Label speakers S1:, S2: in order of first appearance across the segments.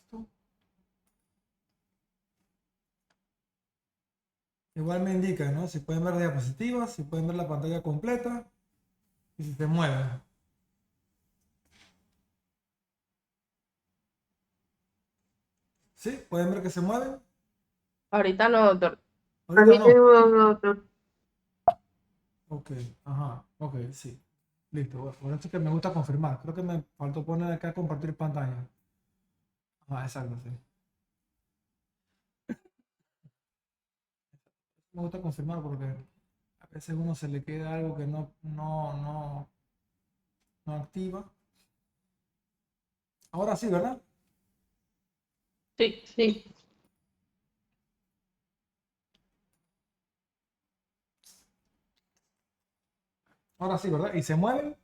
S1: Listo. Igual me indica, ¿no? Si pueden ver diapositivas, si pueden ver la pantalla completa y si se mueven. ¿Sí? ¿Pueden ver que se mueven?
S2: Ahorita no, doctor.
S1: Ahorita
S2: Ahorita
S1: no.
S2: no, doctor.
S1: Ok, ajá, ok, sí. Listo. Bueno, por eso es que me gusta confirmar. Creo que me faltó poner acá compartir pantalla. Ah, exacto, sí. Me gusta confirmar porque a veces uno se le queda algo que no activa. Ahora sí, ¿verdad?
S2: Sí, sí.
S1: Ahora sí, ¿verdad? ¿Y se mueven?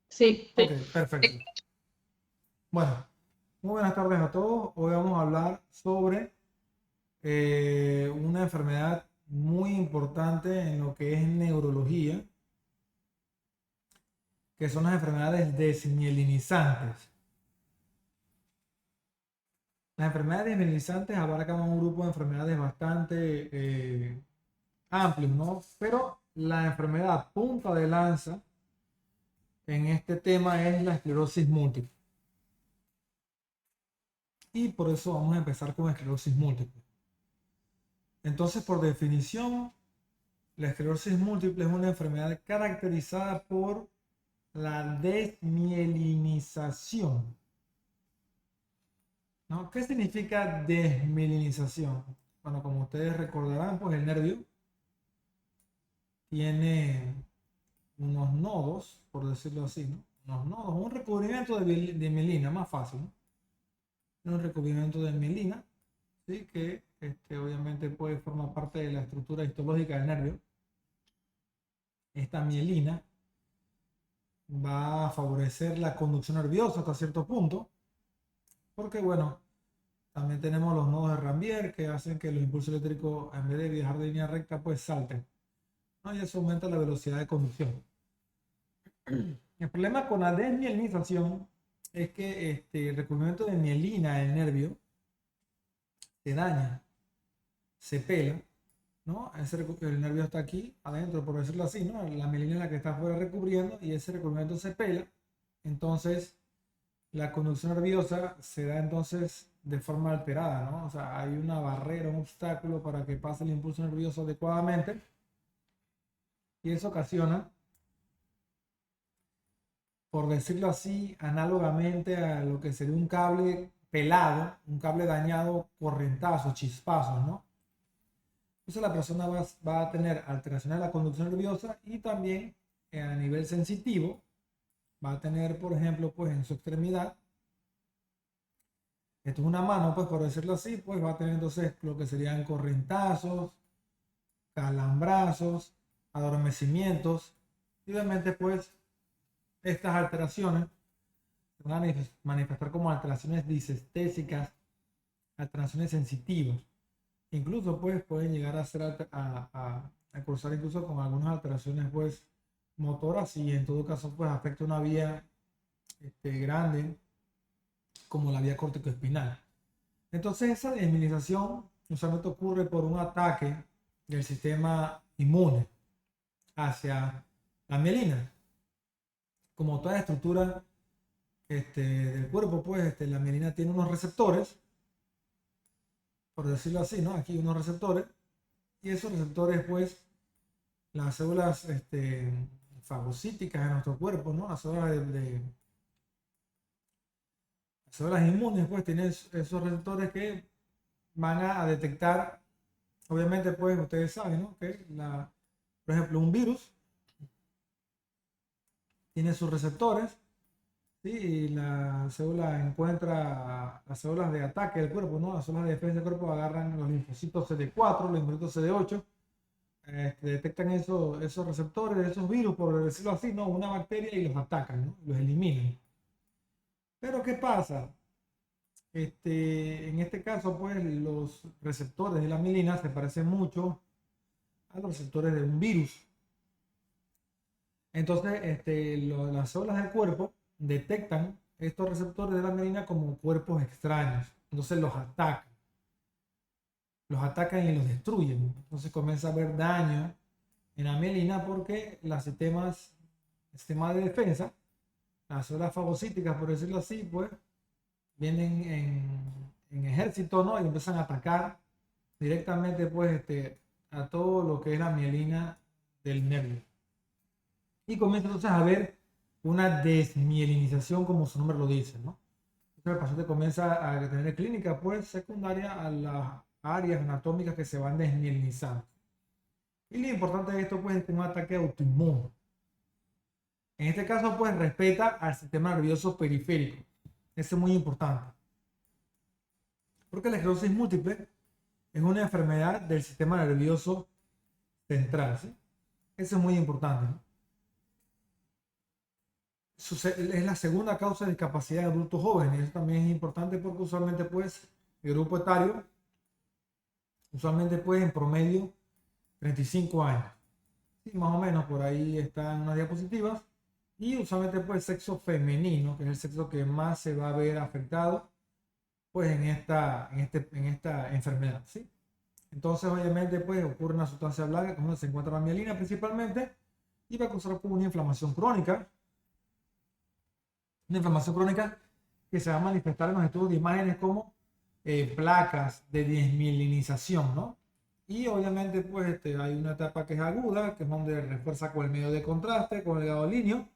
S2: Sí,
S1: Ok,
S2: sí.
S1: perfecto. Bueno, muy buenas tardes a todos. Hoy vamos a hablar sobre una enfermedad muy importante en lo que es neurología, que son las enfermedades desmielinizantes. Las enfermedades desmielinizantes abarcan un grupo de enfermedades bastante amplios, ¿no? Pero la enfermedad punta de lanza en este tema es la esclerosis múltiple. Y por eso vamos a empezar con esclerosis múltiple. Entonces, por definición, la esclerosis múltiple es una enfermedad caracterizada por la desmielinización, ¿no? ¿Qué significa desmielinización? Bueno, como ustedes recordarán, pues el nervio tiene unos nodos, por decirlo así, ¿no? Unos nodos, un recubrimiento de mielina, más fácil, ¿no? Un recubrimiento de mielina, ¿sí? Que obviamente puede formar parte de la estructura histológica del nervio. Esta mielina va a favorecer la conducción nerviosa hasta cierto punto, porque bueno, también tenemos los nodos de Rambier que hacen que los impulsos eléctricos en vez de viajar de línea recta pues salten, ¿no? Y eso aumenta la velocidad de conducción. El problema con la desmielinización es que el recubrimiento de mielina del nervio se daña, se pela, ¿no? El nervio está aquí adentro, por decirlo así, ¿no? La mielina es la que está afuera recubriendo y ese recubrimiento se pela, entonces la conducción nerviosa se da entonces de forma alterada, ¿no? O sea, hay una barrera, un obstáculo para que pase el impulso nervioso adecuadamente y eso ocasiona, por decirlo así, análogamente a lo que sería un cable pelado, un cable dañado, corrientazos, chispazos, ¿no? Entonces la persona va a tener alteraciones de la conducción nerviosa y también a nivel sensitivo va a tener, por ejemplo, pues en su extremidad, esto es una mano, pues por decirlo así, pues va a tener entonces lo que serían corrientazos, calambrazos, adormecimientos y obviamente pues estas alteraciones se van a manifestar como alteraciones disestésicas, alteraciones sensitivas. Incluso pues pueden llegar a ser a cursar incluso con algunas alteraciones pues motoras y en todo caso pues afecta una vía grande como la vía córtico-espinal. Entonces esa desmilinización usualmente ocurre por un ataque del sistema inmune hacia la mielina. Como toda estructura del cuerpo, pues la mielina tiene unos receptores, por decirlo así, ¿no? Aquí unos receptores, y esos receptores, pues, las células fagocíticas de nuestro cuerpo, ¿no? Las células inmunes, pues, tienen esos receptores que van a detectar, obviamente, pues, ustedes saben, ¿no? Que por ejemplo, un virus tiene sus receptores. Sí, y la célula encuentra las células de ataque del cuerpo, ¿no? Las células de defensa del cuerpo agarran los linfocitos CD4, los linfocitos CD8, detectan esos receptores, esos virus, por decirlo así, ¿no? Una bacteria y los atacan, ¿no? Los eliminan. Pero ¿qué pasa? En este caso, pues, los receptores de la mielina se parecen mucho a los receptores de un virus. Entonces, las células del cuerpo detectan estos receptores de la mielina como cuerpos extraños. Entonces los atacan y los destruyen. Entonces comienza a haber daño en la mielina porque el sistema de defensa, las células fagocíticas, por decirlo así, pues vienen en ejército, ¿no? Y empiezan a atacar directamente, pues, a todo lo que es la mielina del nervio. Y comienza entonces a haber una desmielinización, como su nombre lo dice, ¿no? Entonces el paciente comienza a tener clínica, pues, secundaria a las áreas anatómicas que se van desmielinizando. Y lo importante de esto, pues, es que es un ataque autoinmune. En este caso, pues, respeta al sistema nervioso periférico. Eso es muy importante. Porque la esclerosis múltiple es una enfermedad del sistema nervioso central, ¿sí? Eso es muy importante, ¿no? Es la segunda causa de discapacidad de adultos jóvenes. Eso también es importante porque usualmente, pues, el grupo etario, usualmente, pues, en promedio, 35 años. Sí, más o menos, por ahí están unas diapositivas. Y usualmente, pues, sexo femenino, que es el sexo que más se va a ver afectado, pues, en esta enfermedad, ¿sí? Entonces, obviamente, pues, ocurre una sustancia blanca, como se encuentra la mielina principalmente, y va a causar como una inflamación crónica. Una inflamación crónica que se va a manifestar en los estudios de imágenes como placas de desmielinización, ¿no? Y obviamente, pues, hay una etapa que es aguda, que es donde refuerza con el medio de contraste, con el gadolíneo.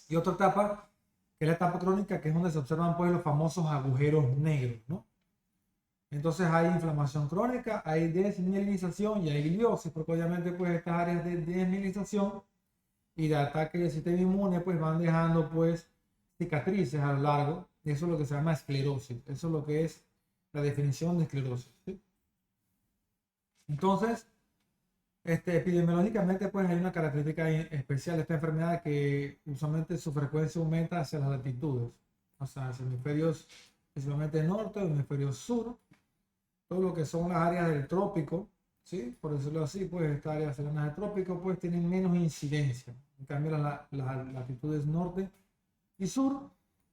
S1: Y otra etapa, que es la etapa crónica, que es donde se observan, pues, los famosos agujeros negros, ¿no? Entonces hay inflamación crónica, hay desmielinización y hay gliosis, porque obviamente, pues, estas áreas de desmielinización y de ataque del sistema inmune, pues, van dejando, pues, cicatrices a lo largo. Y eso es lo que se llama esclerosis. Eso es lo que es la definición de esclerosis, ¿sí? Entonces, epidemiológicamente, pues, hay una característica especial de esta enfermedad, que usualmente su frecuencia aumenta hacia las latitudes, o sea, hacia hemisferios principalmente norte o hemisferio sur, todo lo que son las áreas del trópico, ¿sí? Por decirlo así, pues, estas áreas cercanas al trópico, pues, tienen menos incidencia. En cambio, las latitudes norte y sur,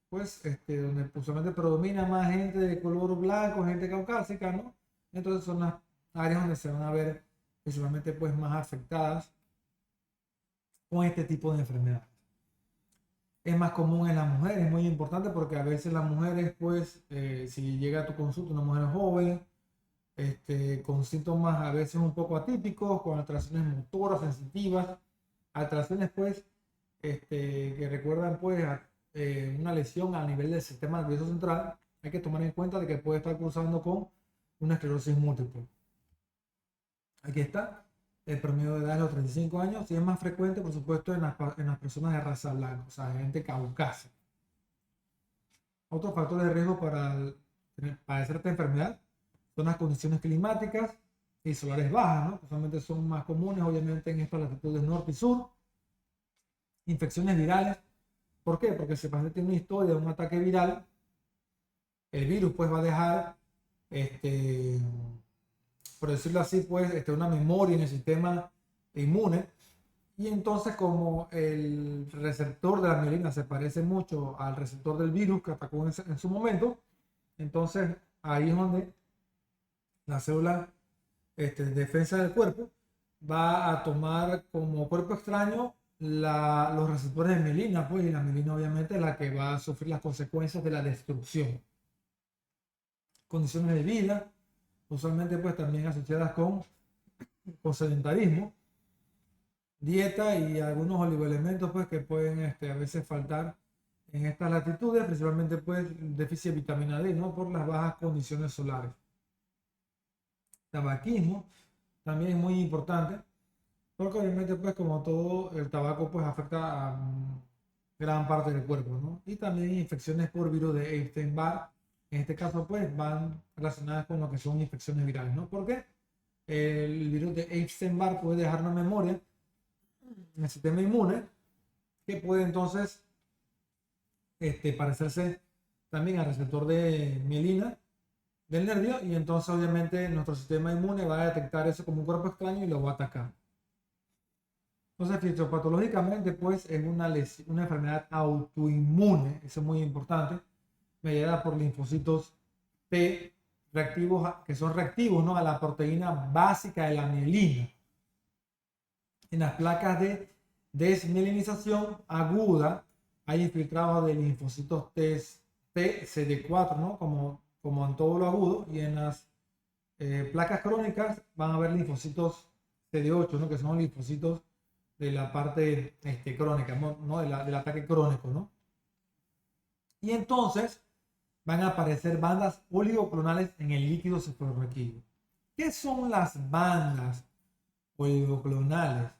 S1: pues, donde usualmente predomina más gente de color blanco, gente caucásica, ¿no? Entonces son las áreas donde se van a ver principalmente, pues, más afectadas con este tipo de enfermedades. Es más común en las mujeres, es muy importante porque a veces las mujeres, pues, si llega a tu consulta una mujer joven, con síntomas a veces un poco atípicos, con alteraciones motoras, sensitivas, alteraciones, pues, que recuerdan, pues, una lesión a nivel del sistema nervioso central, hay que tomar en cuenta de que puede estar cruzando con una esclerosis múltiple. Aquí está el promedio de edad de los 35 años, y es más frecuente, por supuesto, en las personas de raza blanca, o sea, gente caucásica. Otros factores de riesgo para padecer esta enfermedad son las condiciones climáticas y solares bajas, ¿no? Que usualmente son más comunes, obviamente, en estas latitudes norte y sur. Infecciones virales. ¿Por qué? Porque si el paciente tiene una historia de un ataque viral, el virus, pues, va a dejar, por decirlo así, pues, una memoria en el sistema inmune. Y entonces, como el receptor de la mielina se parece mucho al receptor del virus que atacó en su momento, entonces ahí es donde la célula de defensa del cuerpo va a tomar como cuerpo extraño los receptores de mielina, pues, y la mielina obviamente es la que va a sufrir las consecuencias de la destrucción. Condiciones de vida, usualmente, pues, también asociadas con sedentarismo, dieta y algunos oligoelementos, pues, que pueden, a veces faltar en estas latitudes, principalmente, pues, déficit de vitamina D, ¿no? Por las bajas condiciones solares. Tabaquismo también es muy importante, porque obviamente, pues, como todo, el tabaco, pues, afecta a gran parte del cuerpo, ¿no? Y también infecciones por virus de Epstein-Barr, en este caso, pues, van relacionadas con lo que son infecciones virales, ¿no? Porque el virus de Epstein-Barr puede dejar una memoria en el sistema inmune que puede entonces parecerse también al receptor de mielina del nervio, y entonces obviamente nuestro sistema inmune va a detectar eso como un cuerpo extraño y lo va a atacar. Entonces, fisiopatológicamente, pues es una enfermedad autoinmune, eso es muy importante, mediada por linfocitos T reactivos, que son reactivos, ¿no?, a la proteína básica de la mielina. En las placas de desmielinización aguda hay infiltrados de linfocitos T, CD4, ¿no?, como en todo lo agudo, y en las placas crónicas van a haber linfocitos CD8, ¿no?, que son linfocitos de la parte crónica, ¿no?, del ataque crónico, ¿no? Y entonces van a aparecer bandas oligoclonales en el líquido cefalorraquídeo. ¿Qué son las bandas oligoclonales?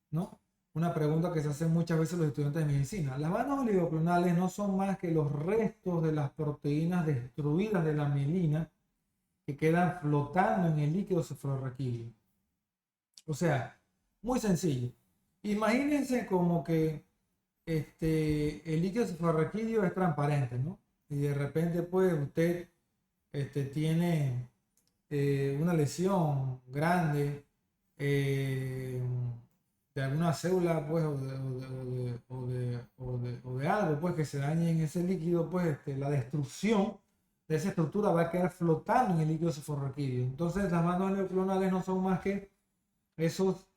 S1: ¿No? Una pregunta que se hace muchas veces los estudiantes de medicina. Las bandas oligoclonales no son más que los restos de las proteínas destruidas de la mielina que quedan flotando en el líquido cefalorraquídeo. O sea, muy sencillo. Imagínense como que el líquido cefalorraquídeo es transparente, ¿no? Y de repente, pues, usted tiene una lesión grande de alguna célula, pues, o de algo, pues, que se dañe en ese líquido, pues, la destrucción de esa estructura va a quedar flotando en el líquido cefalorraquídeo. Entonces, las bandas oligoclonales no son más que esos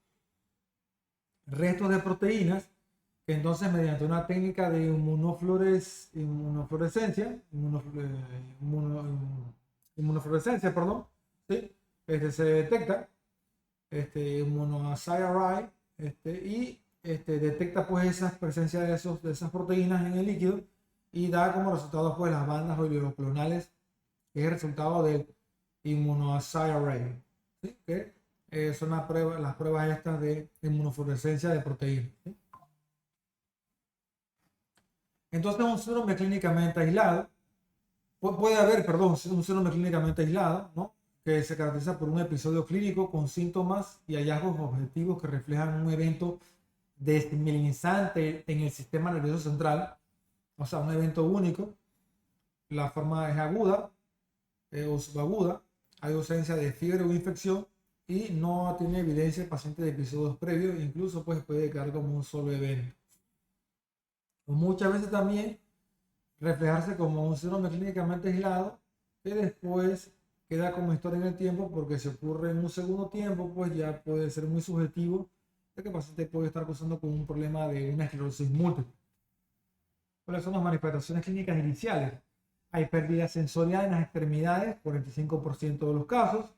S1: restos de proteínas que entonces mediante una técnica de inmunofluorescencia, inmunofluorescencia, perdón, ¿sí? Se detecta immunoassay y detecta pues esa presencia de esas proteínas en el líquido y da como resultado pues las bandas oligoclonales, que es el resultado del immunoassay array, ¿sí? Que son las pruebas estas de inmunofluorescencia de proteínas, ¿sí? Entonces un síndrome clínicamente aislado, puede haber, perdón, un síndrome clínicamente aislado, ¿no?, que se caracteriza por un episodio clínico con síntomas y hallazgos objetivos que reflejan un evento desmielinizante en el sistema nervioso central, o sea, un evento único. La forma es aguda o subaguda, hay ausencia de fiebre o infección y no tiene evidencia el paciente de episodios previos, incluso pues puede quedar como un solo evento. O muchas veces también reflejarse como un síndrome clínicamente aislado que después queda como historia en el tiempo, porque si ocurre en un segundo tiempo, pues ya puede ser muy subjetivo de que el paciente puede estar causando con un problema de una esclerosis múltiple. ¿Cuáles son las manifestaciones clínicas iniciales? Hay pérdida sensorial en las extremidades, 45% de los casos.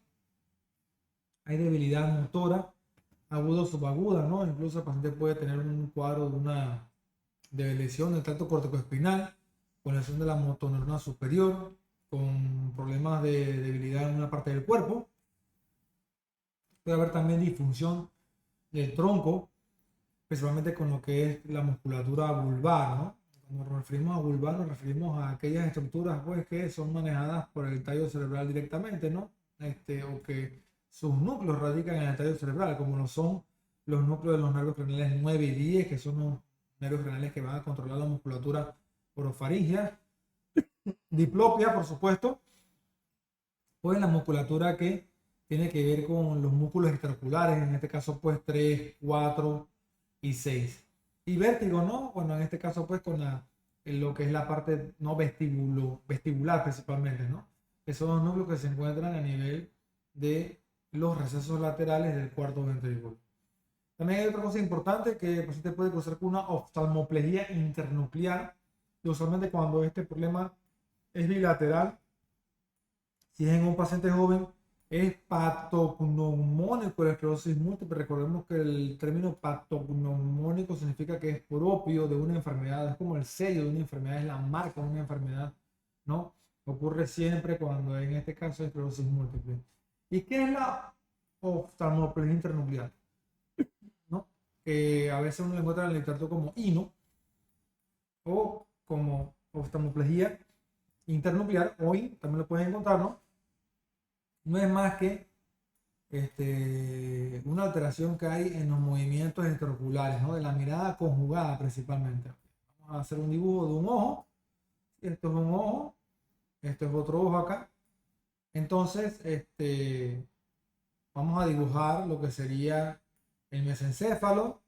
S1: Hay debilidad motora, aguda o subaguda, ¿no? Incluso el paciente puede tener un cuadro de lesión del tracto corticoespinal, con lesión de la motoneurona superior, con problemas de debilidad en una parte del cuerpo. Puede haber también disfunción del tronco, principalmente con lo que es la musculatura vulvar, ¿no? Cuando nos referimos a vulvar, nos referimos a aquellas estructuras, pues, que son manejadas por el tallo cerebral directamente, ¿no? O que sus núcleos radican en el tallo cerebral, como lo son los núcleos de los nervios craneales 9 y 10, que son los nervios craneales que van a controlar la musculatura orofaringia. Diplopia, por supuesto, pues la musculatura que tiene que ver con los músculos extraoculares, en este caso pues 3, 4 y 6. Y vértigo, ¿no? Bueno, en este caso pues con lo que es la parte no vestibular principalmente, ¿no? Que son los núcleos que se encuentran a nivel de los recesos laterales del cuarto ventrículo. También hay otra cosa importante, que el paciente puede causar con una oftalmoplegia internuclear, y usualmente cuando este problema es bilateral. Si es en un paciente joven, es patognomónico la esclerosis múltiple. Recordemos que el término patognomónico significa que es propio de una enfermedad, es como el sello de una enfermedad, es la marca de una enfermedad, ¿no? Ocurre siempre cuando en este caso es esclerosis múltiple. ¿Y qué es la oftalmoplegia internuclear? ¿No? Que a veces uno lo encuentra en el literatura como INO o como oftalmoplegia internuclear, hoy también lo pueden encontrar, ¿no? No es más que una alteración que hay en los movimientos extraoculares, ¿no? De la mirada conjugada principalmente. Vamos a hacer un dibujo de un ojo. Esto es un ojo. Esto es otro ojo acá. Entonces, vamos a dibujar lo que sería el mesencéfalo,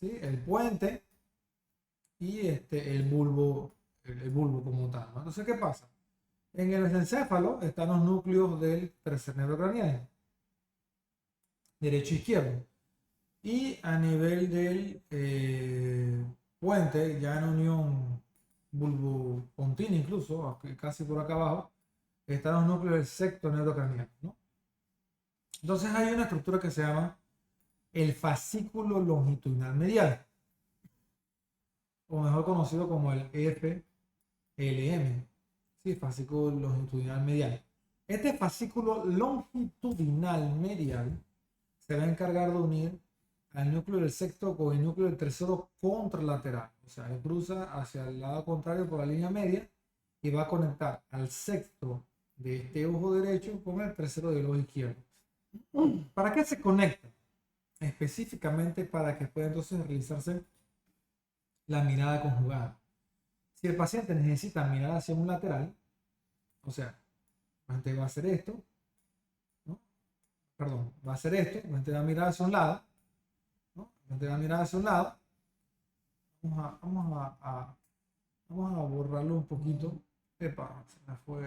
S1: ¿sí? El puente y el bulbo, el bulbo como tal, ¿no? Entonces, ¿qué pasa? En el encéfalo están los núcleos del tercer nervio craneal, derecho e izquierdo. Y a nivel del puente, ya en unión bulbo-pontina incluso, casi por acá abajo, están los núcleos del sexto nervio craneal, ¿no? Entonces hay una estructura que se llama el fascículo longitudinal medial, o mejor conocido como el FLM, ¿sí? Fascículo longitudinal medial. Este fascículo longitudinal medial se va a encargar de unir al núcleo del sexto con el núcleo del tercero contralateral. O sea, él cruza hacia el lado contrario por la línea media y va a conectar al sexto de este ojo derecho con el tercero del ojo izquierdo. ¿Para qué se conecta? Específicamente para que pueda entonces realizarse la mirada conjugada. Si el paciente necesita mirar hacia un lateral, o sea, va a hacer esto, ¿no? Perdón, va a hacer esto, va a mirar hacia un lado, ¿no? Va a mirar hacia un lado. Vamos a borrarlo un poquito. Epa, se me fue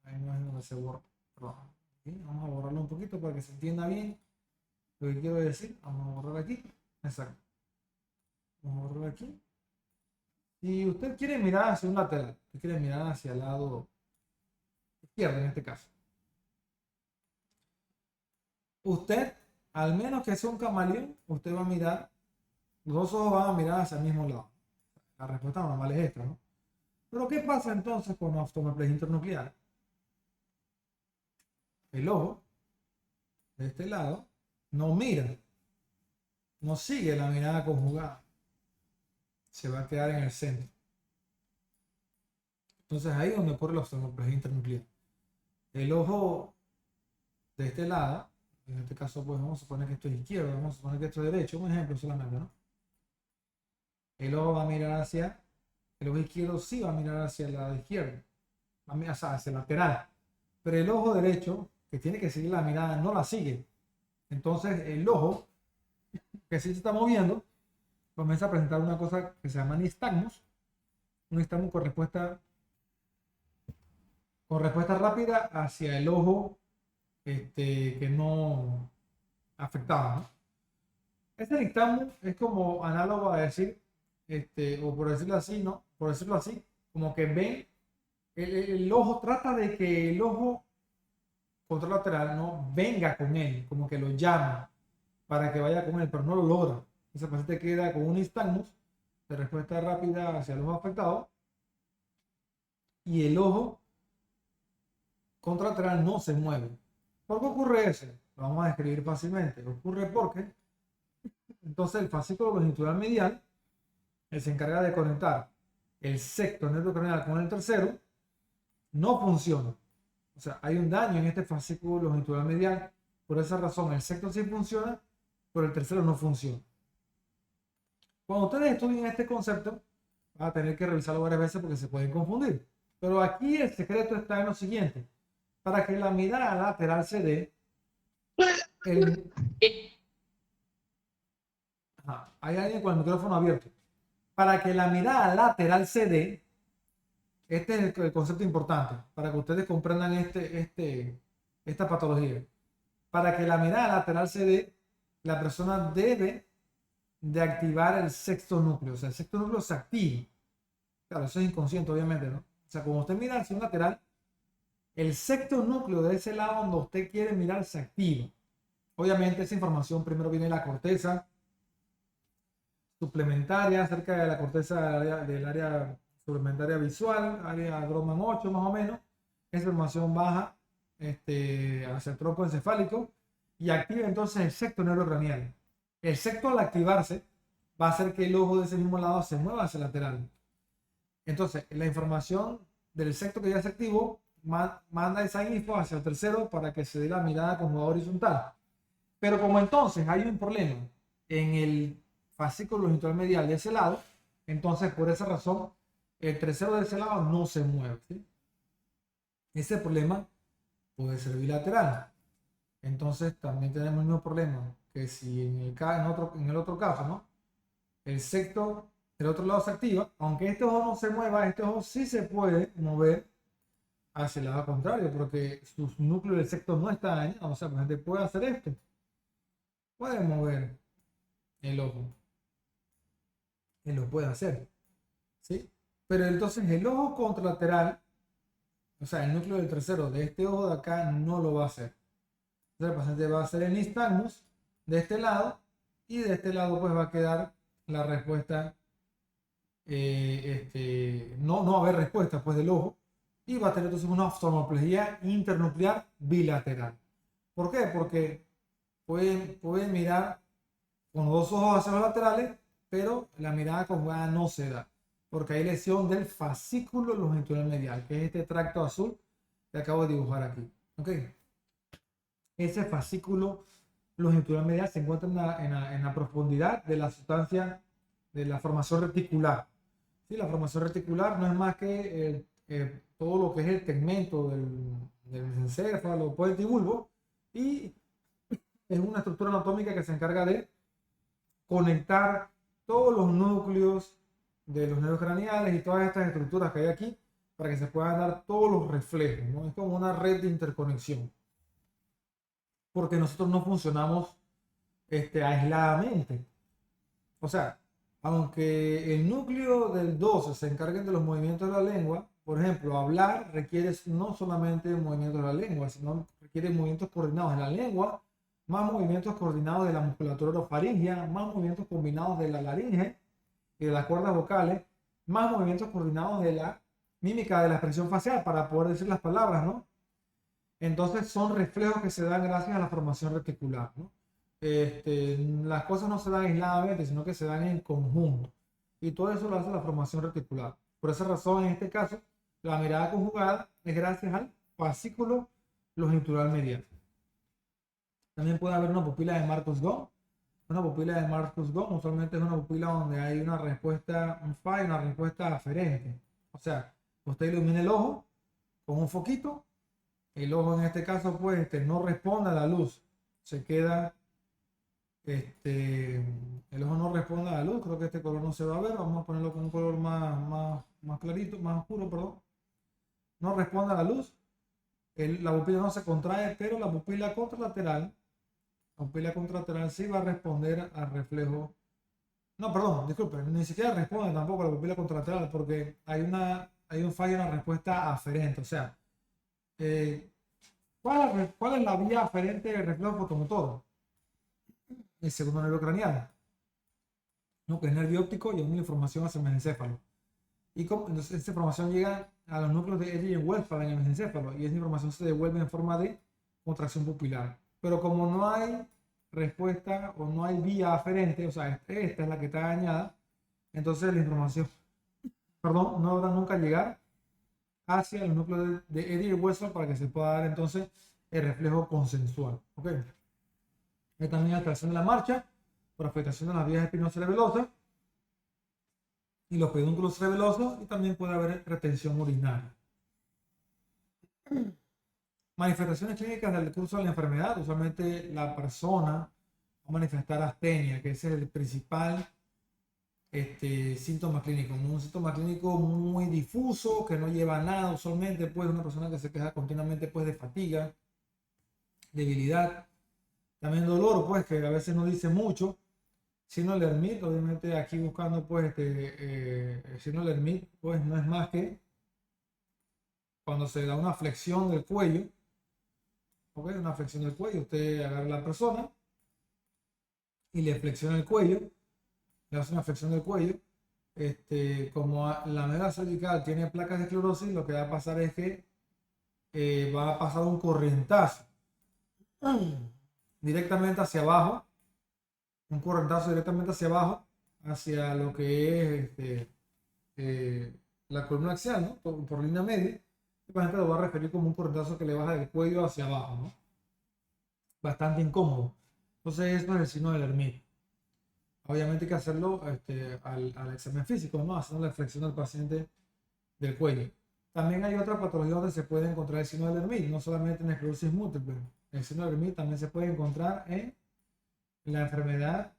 S1: la imagen donde se borra. Perdón. ¿Sí? Vamos a borrarlo un poquito para que se entienda bien lo que quiero decir. Vamos a borrar aquí. Exacto. Vamos a borrar aquí. Si usted quiere mirar hacia un lateral, usted quiere mirar hacia el lado izquierdo en este caso. Usted, al menos que sea un camaleón, usted va a mirar, los dos ojos van a mirar hacia el mismo lado. La respuesta normal es esta, ¿no? Pero ¿qué pasa entonces con la oftalmoplegia internuclear? El ojo de este lado no mira, no sigue la mirada conjugada, se va a quedar en el centro. Entonces ahí es donde ocurre la oftalmoplegia internuclear. El ojo de este lado, en este caso pues vamos a suponer que esto es izquierdo, vamos a suponer que esto es derecho, un ejemplo solamente, ¿no? El ojo va a mirar hacia, el ojo izquierdo sí va a mirar hacia el lado izquierdo, o sea, hacia el lateral, pero el ojo derecho, que tiene que seguir la mirada, no la sigue. Entonces el ojo, que sí se está moviendo, comienza a presentar una cosa que se llama nistagmus, un nistagmus con respuesta rápida hacia el ojo que no afectaba, ¿no? Este nistagmus es como análogo a decir, o por decirlo así, ¿no? Por decirlo así, como que ven, el ojo trata de que el ojo contralateral no venga con él, como que lo llama para que vaya con él, pero no lo logra. Ese paciente queda con un nistagmus de respuesta rápida hacia el ojo afectado y el ojo contralateral no se mueve. ¿Por qué ocurre eso? Lo vamos a describir fácilmente. Ocurre porque entonces el fascículo longitudinal medial se encarga de conectar el sexto nervio craneal con el tercero, no funciona. O sea, hay un daño en este fascículo longitudinal medial. Por esa razón, el sexto sí funciona, pero el tercero no funciona. Cuando ustedes estudien este concepto, van a tener que revisarlo varias veces porque se pueden confundir. Pero aquí el secreto está en lo siguiente. Para que la mirada lateral se dé, hay alguien con el micrófono abierto. Para que la mirada lateral se dé, este es el concepto importante, para que ustedes comprendan esta patología. Para que la mirada lateral se dé, la persona debe de activar el sexto núcleo. O sea, el sexto núcleo se activa. Claro, eso es inconsciente, obviamente, ¿no? O sea, cuando usted mira hacia un lateral, el sexto núcleo de ese lado donde usted quiere mirar se activa. Obviamente, esa información primero viene de la corteza suplementaria, cerca de la corteza del área suplementaria visual, área Grossman 8 más o menos. Esa información baja hacia el tronco encefálico y activa entonces el sexto nervio craneal. El sexto al activarse va a hacer que el ojo de ese mismo lado se mueva hacia el lateral. Entonces, la información del sexto que ya se activó manda esa info hacia el tercero para que se dé la mirada como horizontal. Pero como entonces hay un problema en el fascículo longitudinal medial de ese lado, entonces por esa razón el tercero de ese lado no se mueve, ¿sí? Ese problema puede ser bilateral. Entonces también tenemos el mismo problema que si en el otro caso, ¿no? el septo del otro lado se activa. Aunque este ojo no se mueva, este ojo sí se puede mover hacia el lado contrario, porque su núcleo del septo no está dañado. O sea, la gente puede hacer esto. Puede mover el ojo. Él lo puede hacer. ¿Sí? Pero entonces el ojo contralateral, o sea, el núcleo del tercero de este ojo de acá no lo va a hacer. Entonces el paciente va a hacer el nistagmus de este lado y de este lado pues va a quedar la respuesta, no va a haber respuesta pues del ojo y va a tener entonces una oftalmoplegia internuclear bilateral. ¿Por qué? Porque pueden mirar con los dos ojos hacia los laterales, pero la mirada conjugada no se da, porque hay lesión del fascículo longitudinal medial, que es este tracto azul que acabo de dibujar aquí. ¿Ok? Ese fascículo longitudinal medial se encuentra en la profundidad de la sustancia de la formación reticular. ¿Sí? La formación reticular no es más que todo lo que es el tegmento del mesencéfalo, puente y bulbo, y es una estructura anatómica que se encarga de conectar todos los núcleos de los nervios craneales y todas estas estructuras que hay aquí para que se puedan dar todos los reflejos, ¿no? Es como una red de interconexión. Porque nosotros no funcionamos aisladamente. O sea, aunque el núcleo del 12 se encargue de los movimientos de la lengua, por ejemplo, hablar requiere no solamente movimientos de la lengua, sino requiere movimientos coordinados de la lengua, más movimientos coordinados de la musculatura orofaringea, más movimientos combinados de la laringe y de las cuerdas vocales, más movimientos coordinados de la mímica, de la expresión facial para poder decir las palabras, ¿no? Entonces son reflejos que se dan gracias a la formación reticular, ¿no? Las cosas no se dan aisladamente, sino que se dan en conjunto. Y todo eso lo hace la formación reticular. Por esa razón, en este caso, la mirada conjugada es gracias al fascículo longitudinal medial. También puede haber una pupila de Marcus-Gone. Una pupila de Marcus-Gone usualmente es una pupila donde hay una respuesta, un fallo, una respuesta aferente. O sea, usted ilumina el ojo con un foquito. El ojo en este caso pues no responde a la luz. Se queda, el ojo no responde a la luz. Creo que este color no se va a ver. Vamos a ponerlo con un color más clarito, más oscuro, perdón. No responde a la luz. La pupila no se contrae, pero la pupila contralateral sí va a responder al reflejo. No, perdón, disculpen, ni siquiera responde tampoco a la pupila contralateral porque hay un fallo en la respuesta aferente. O sea, ¿cuál es la vía aferente del reflejo fotomotor? El segundo nervio craneal, ¿no? Que es nervio óptico y una información hacia el mesencéfalo. Y entonces esa información llega a los núcleos de Edging-Westphal en el mesencéfalo y esa información se devuelve en forma de contracción pupilar. Pero como no hay respuesta o no hay vía aferente, o sea, esta es la que está dañada, entonces la información, perdón, no logra nunca llegar hacia los núcleos de Edging-Westphal para que se pueda dar entonces el reflejo consensual. ¿Ok? Hay también alteración de la marcha por afectación de las vías espinocerebelosas y los pedúnculos cerebelosos, y también puede haber retención urinaria. Manifestaciones clínicas del curso de la enfermedad. Usualmente la persona va a manifestar astenia, que ese es el principal síntoma clínico. Un síntoma clínico muy difuso, que no lleva a nada. Usualmente pues una persona que se queja continuamente pues de fatiga, debilidad, también dolor, pues que a veces no dice mucho. Signo Lermite, obviamente aquí buscando pues el signo Lermite, pues no es más que cuando se da una flexión del cuello. ¿Ok? Una flexión del cuello, usted agarra a la persona y le flexiona el cuello, le hace una flexión del cuello. Como la médula cervical tiene placas de esclerosis, lo que va a pasar es que va a pasar un corrientazo directamente hacia abajo, un corrientazo directamente hacia abajo, hacia lo que es la columna axial, ¿no? Por línea media. Y por ejemplo lo va a referir como un corrientazo que le baja del cuello hacia abajo, ¿no? Bastante incómodo. Entonces esto es el signo del Lermite. Obviamente hay que hacerlo al examen físico, ¿no? Haciendo la flexión del paciente del cuello. También hay otra patología donde se puede encontrar el signo del Lermite, no solamente en esclerosis múltiple. El signo del Lermite también se puede encontrar en la enfermedad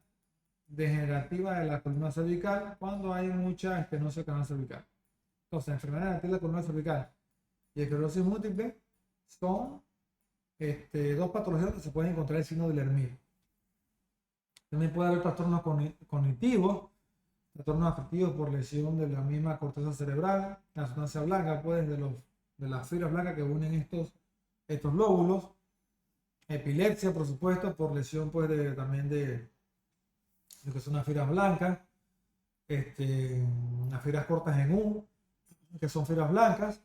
S1: degenerativa de la columna cervical cuando hay mucha estenosis canal cervical. Entonces, enfermedad degenerativa de la columna cervical y esclerosis múltiple son dos patologías que se pueden encontrar el signo del Lermite. También puede haber trastornos cognitivos, trastornos afectivos por lesión de la misma corteza cerebral, la sustancia blanca, pues, de las fibras blancas que unen estos lóbulos, epilepsia, por supuesto, por lesión, pues, también de lo que son las fibras blancas, las fibras cortas en U, que son fibras blancas.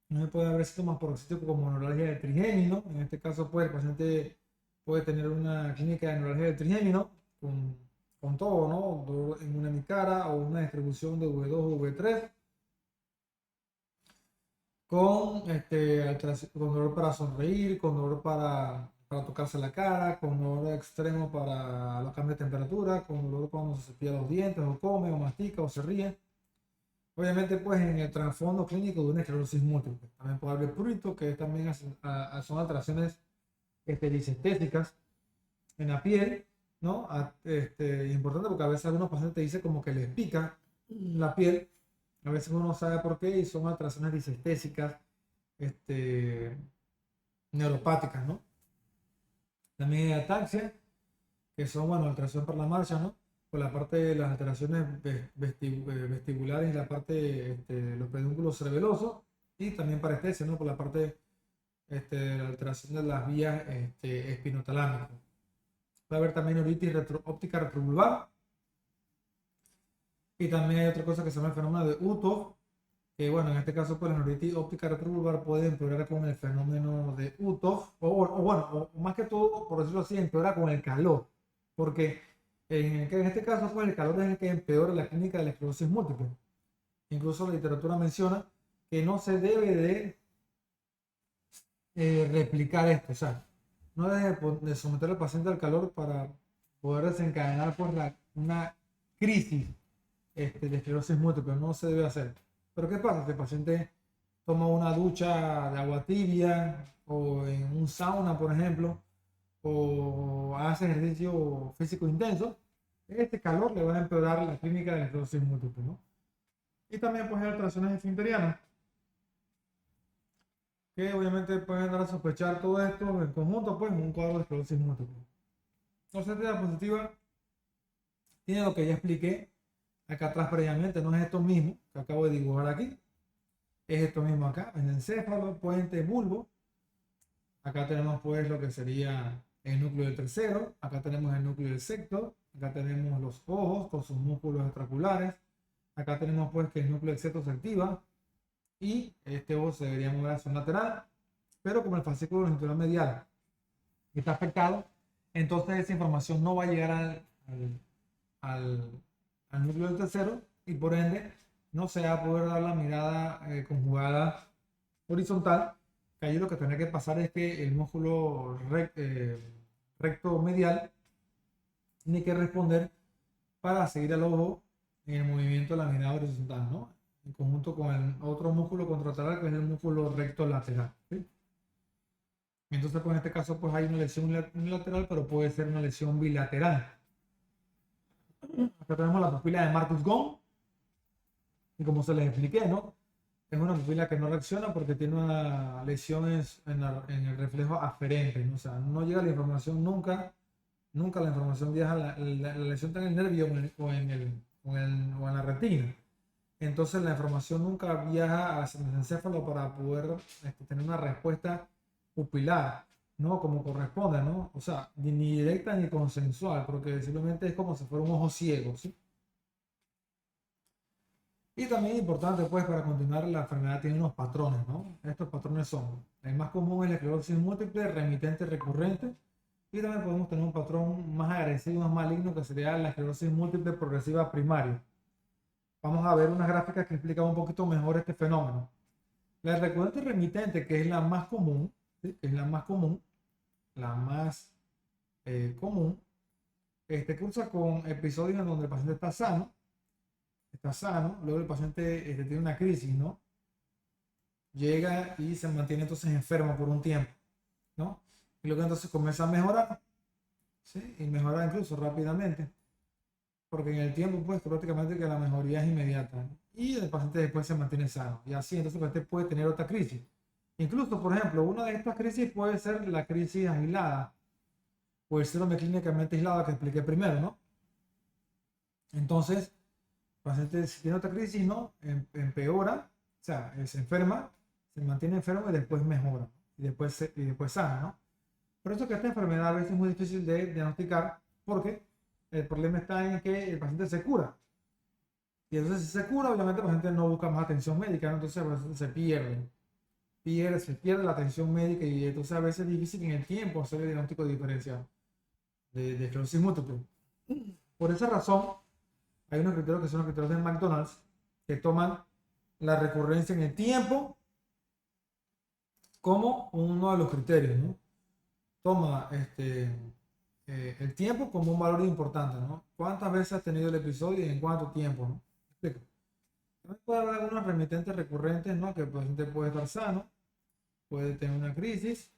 S1: No puede haber síntomas paroxísticos como neuralgia del trigémino. En este caso, pues, el paciente puede tener una clínica de neuralgia del trigémino con todo, ¿no? Dolor en una hemicara o una distribución de V2 o V3, con dolor para sonreír, con dolor para tocarse la cara, con dolor extremo para los cambios de temperatura, con dolor cuando se cepilla los dientes o come o mastica o se ríe. Obviamente, pues en el trasfondo clínico de una esclerosis múltiple. También puede haber prurito, que también son alteraciones disestésicas en la piel, ¿no? Importante porque a veces algunos pacientes te dicen como que les pica la piel, a veces uno no sabe por qué y son alteraciones disestésicas, neuropáticas, ¿no? También hay ataxia, que son, bueno, alteración por la marcha, ¿no? Por la parte de las alteraciones vestibulares y la parte de los pedúnculos cerebelosos, y también parestesia, ¿no? Por la parte de la alteración de las vías espinotalámicas. Puede haber también neuritis óptica retrovulvar. Y también hay otra cosa que se llama el fenómeno de Utov, que bueno, en este caso pues la neuritis óptica retrovulvar puede empeorar con el fenómeno de Utov, o más que todo, por decirlo así, empeora con el calor, porque en este caso pues el calor es el que empeora la clínica de la esclerosis múltiple. Incluso la literatura menciona que no se debe de replicar esto, o sea, no debe de someter al paciente al calor para poder desencadenar pues una crisis de esclerosis múltiple, no se debe hacer. Pero ¿qué pasa? Si el paciente toma una ducha de agua tibia o en un sauna, por ejemplo, o hace ejercicio físico intenso, este calor le va a empeorar la clínica de la esclerosis múltiple, ¿no? Y también pues hay alteraciones esfinterianas, que obviamente pueden dar a sospechar todo esto en conjunto, pues, en un cuadro de esclerosis múltiple. Entonces, esta diapositiva tiene lo que ya expliqué acá atrás previamente, no es esto mismo que acabo de dibujar aquí, es esto mismo acá, el encéfalo, puente, bulbo. Acá tenemos pues lo que sería el núcleo del tercero, acá tenemos el núcleo del sexto, acá tenemos los ojos con sus músculos extraculares, acá tenemos pues que el núcleo del sexto se activa y este ojo se debería mover hacia un lateral, pero como el fascículo longitudinal medial está afectado, entonces esa información no va a llegar al núcleo del tercero y por ende no se va a poder dar la mirada conjugada horizontal, que ahí lo que tendría que pasar es que el músculo recto medial tiene que responder para seguir al ojo en el movimiento de la mirada horizontal, ¿no? En conjunto con el otro músculo contralateral, que es el músculo recto lateral, ¿sí? Entonces, pues en este caso, pues hay una lesión unilateral, pero puede ser una lesión bilateral. Acá tenemos la pupila de Marcus-Gone, y como se les expliqué, ¿no? Es una pupila que no reacciona porque tiene una lesión en el reflejo aferente, ¿no? O sea, no llega la información nunca la información viaja, la lesión está en el nervio o en la retina. Entonces la información nunca viaja hacia el encéfalo para poder tener una respuesta pupilar, ¿no? Como corresponde, ¿no? O sea, ni directa ni consensual, porque simplemente es como si fuera un ojo ciego, ¿sí? Y también importante, pues, para continuar, la enfermedad tiene unos patrones, ¿no? Estos patrones son, el más común es la esclerosis múltiple, remitente recurrente, y también podemos tener un patrón más agresivo, más maligno, que sería la esclerosis múltiple progresiva primaria. Vamos a ver unas gráficas que explican un poquito mejor este fenómeno. La recurrente remitente, que es la más común, ¿sí? Que es la más común, común, cursa con episodios en donde el paciente está sano, luego el paciente tiene una crisis, ¿no? Llega y se mantiene entonces enfermo por un tiempo, ¿no? Y luego entonces comienza a mejorar, ¿sí? Y mejora incluso rápidamente. porque en el tiempo, pues prácticamente que la mejoría es inmediata, ¿no? Y el paciente después se mantiene sano. Y así, entonces el paciente puede tener otra crisis. Incluso, por ejemplo, una de estas crisis puede ser la crisis aislada, o el síndrome clínicamente aislado que expliqué primero, ¿no? Entonces, el paciente si tiene otra crisis, ¿no? Empeora, o sea, se enferma, se mantiene enfermo y después mejora, y después sana, ¿no? Por eso que esta enfermedad a veces es muy difícil de diagnosticar, porque el problema está en que el paciente se cura. Y entonces si se cura, obviamente el paciente no busca más atención médica, ¿no? Entonces el paciente se pierde la atención médica y entonces a veces es difícil en el tiempo hacer el diagnóstico diferencial de esclerosis múltiple. Por esa razón, hay unos criterios que son los criterios de McDonald's que toman la recurrencia en el tiempo como uno de los criterios, ¿no? Toma el tiempo como un valor importante, ¿no? ¿Cuántas veces has tenido el episodio y en cuánto tiempo, ¿no? Explico. También puede haber algunos remitentes recurrentes, ¿no? Que el paciente puede estar sano, puede tener una crisis,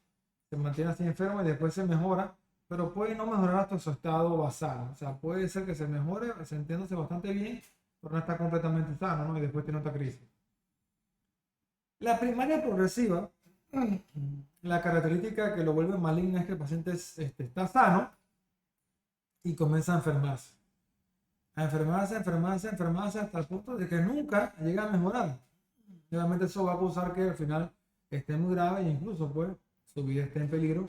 S1: se mantiene así enfermo y después se mejora, pero puede no mejorar hasta su estado basal. O sea, puede ser que se mejore, sintiéndose bastante bien, pero no está completamente sano, ¿no? Y después tiene otra crisis. La primaria progresiva, la característica que lo vuelve maligna es que el paciente está sano y comienza a enfermarse. A enfermarse hasta el punto de que nunca llega a mejorar. Obviamente eso va a causar que al final esté muy grave e incluso pues su vida esté en peligro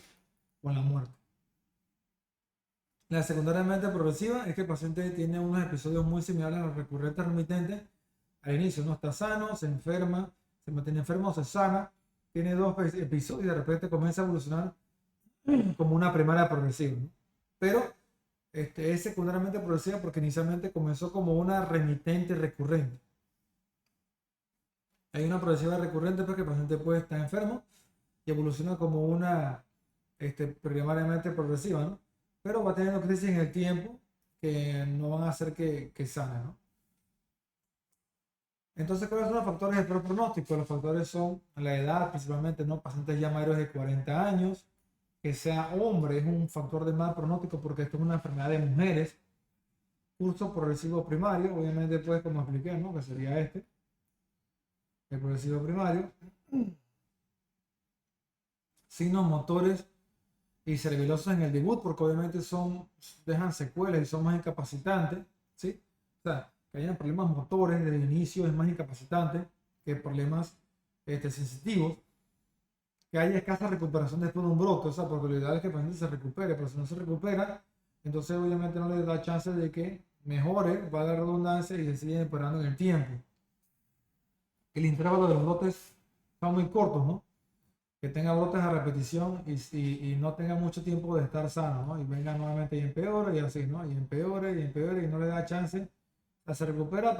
S1: con la muerte. La secundariamente progresiva es que el paciente tiene unos episodios muy similares a los recurrentes remitentes. Al inicio no está sano, se enferma, se mantiene enfermo, se sana, tiene dos episodios y de repente comienza a evolucionar como una primaria progresiva, ¿no? Pero es secundariamente progresiva porque inicialmente comenzó como una remitente recurrente. Hay una progresiva recurrente porque el paciente puede estar enfermo y evoluciona como una primariamente progresiva, ¿no? Pero va teniendo crisis en el tiempo que no van a hacer que sane, ¿no? Entonces, ¿cuáles son los factores de peor pronóstico? Los factores son la edad, principalmente, ¿no? Pacientes ya mayores de 40 años, que sea hombre es un factor de mal pronóstico porque esto es una enfermedad de mujeres. Curso progresivo primario, obviamente, pues, como expliqué, ¿no? Que sería el progresivo primario. Signos motores y cerebelosos en el debut, porque obviamente dejan secuelas y son más incapacitantes, ¿sí? O sea, que hayan problemas motores desde el inicio es más incapacitante que problemas sensitivos. Que haya escasa recuperación después de un brote, o sea, porque lo ideal es que el paciente se recupere, pero si no se recupera, entonces obviamente no le da chance de que mejore, valga la redundancia, y se sigue empeorando en el tiempo. El intervalo de los brotes son muy cortos, ¿no? Que tenga brotes a repetición y no tenga mucho tiempo de estar sano, ¿no? Y venga nuevamente y empeore y así, ¿no? Y empeore y no le da chance. O sea, se recupera,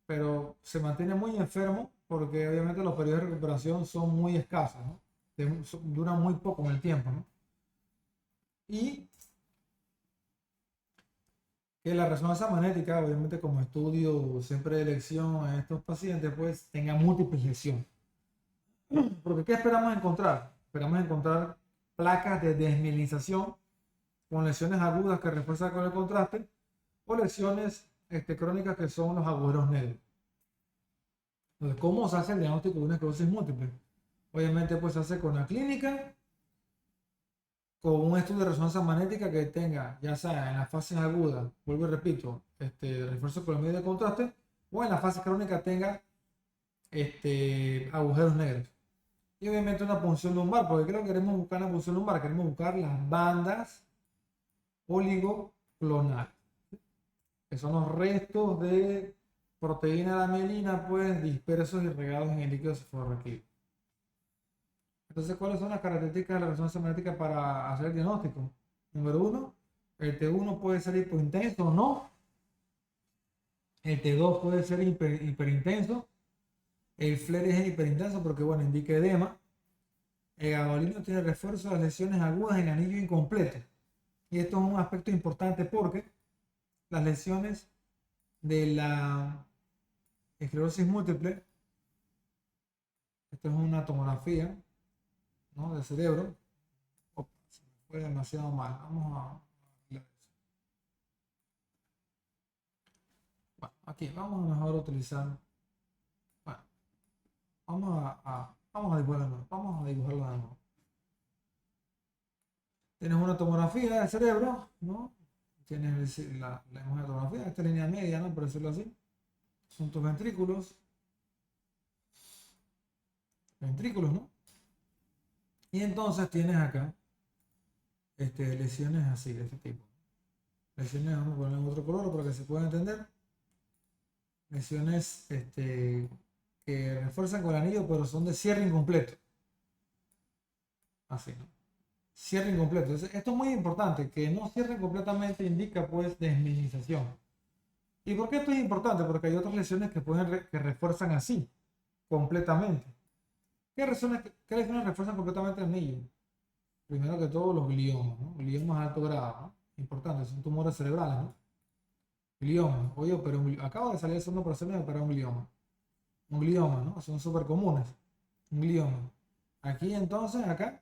S1: pero se mantiene muy enfermo porque obviamente los periodos de recuperación son muy escasos, ¿no? Duran muy poco en el tiempo, ¿no? Y que la resonancia magnética, obviamente como estudio siempre de elección en estos pacientes, pues tenga múltiples lesiones. Porque ¿qué esperamos encontrar? Esperamos encontrar placas de desmielinización con lesiones agudas que refuerzan con el contraste o lesiones crónicas que son los agujeros negros. Entonces, ¿cómo se hace el diagnóstico de una esclerosis múltiple? Obviamente, pues se hace con la clínica, con un estudio de resonancia magnética que tenga, ya sea en las fases agudas, vuelvo y repito, refuerzo con el medio de contraste, o en la fase crónica tenga agujeros negros. Y obviamente una punción lumbar, porque creo que queremos buscar la punción lumbar, queremos buscar las bandas oligoclonales, que son los restos de proteína de la mielina, pues dispersos y regados en el líquido cefalorraquídeo. Entonces, ¿cuáles son las características de la resonancia magnética para hacer el diagnóstico? Número uno, el T1 puede ser hipointenso o no. El T2 puede ser hiperintenso. El FLAIR es hiperintenso porque, bueno, indica edema. El gabalino tiene refuerzo de las lesiones agudas en el anillo incompleto. Y esto es un aspecto importante porque las lesiones de la esclerosis múltiple, esto es una tomografía, ¿no?, del cerebro. Opa, se me fue demasiado mal. Vamos a arreglar eso. aquí vamos a mejor utilizar, bueno, vamos a dibujarlo, de nuevo. Tienes una tomografía del cerebro, ¿no? Tienes la imagen de tomografía, esta línea media, ¿no? Por decirlo así. Son tus ventrículos, ¿no? Y entonces tienes acá lesiones así, de este tipo. Lesiones, vamos a poner en otro color para que se pueda entender. Lesiones que refuerzan con el anillo, pero son de cierre incompleto. Así, ¿no? Cierre incompleto. Entonces, esto es muy importante, que no cierren completamente indica pues desmielinización. ¿Y por qué esto es importante? Porque hay otras lesiones que que refuerzan así, completamente. ¿Qué lesiones refuerzan completamente el anillo? Primero que todo, los gliomas, ¿no? Gliomas de alto grado, ¿no? Importante, son tumores cerebrales, ¿no? Gliomas. Oye, pero acabo de salir haciendo operaciones para un glioma. Un glioma, ¿no? Son súper comunes. Un glioma. Aquí entonces, acá,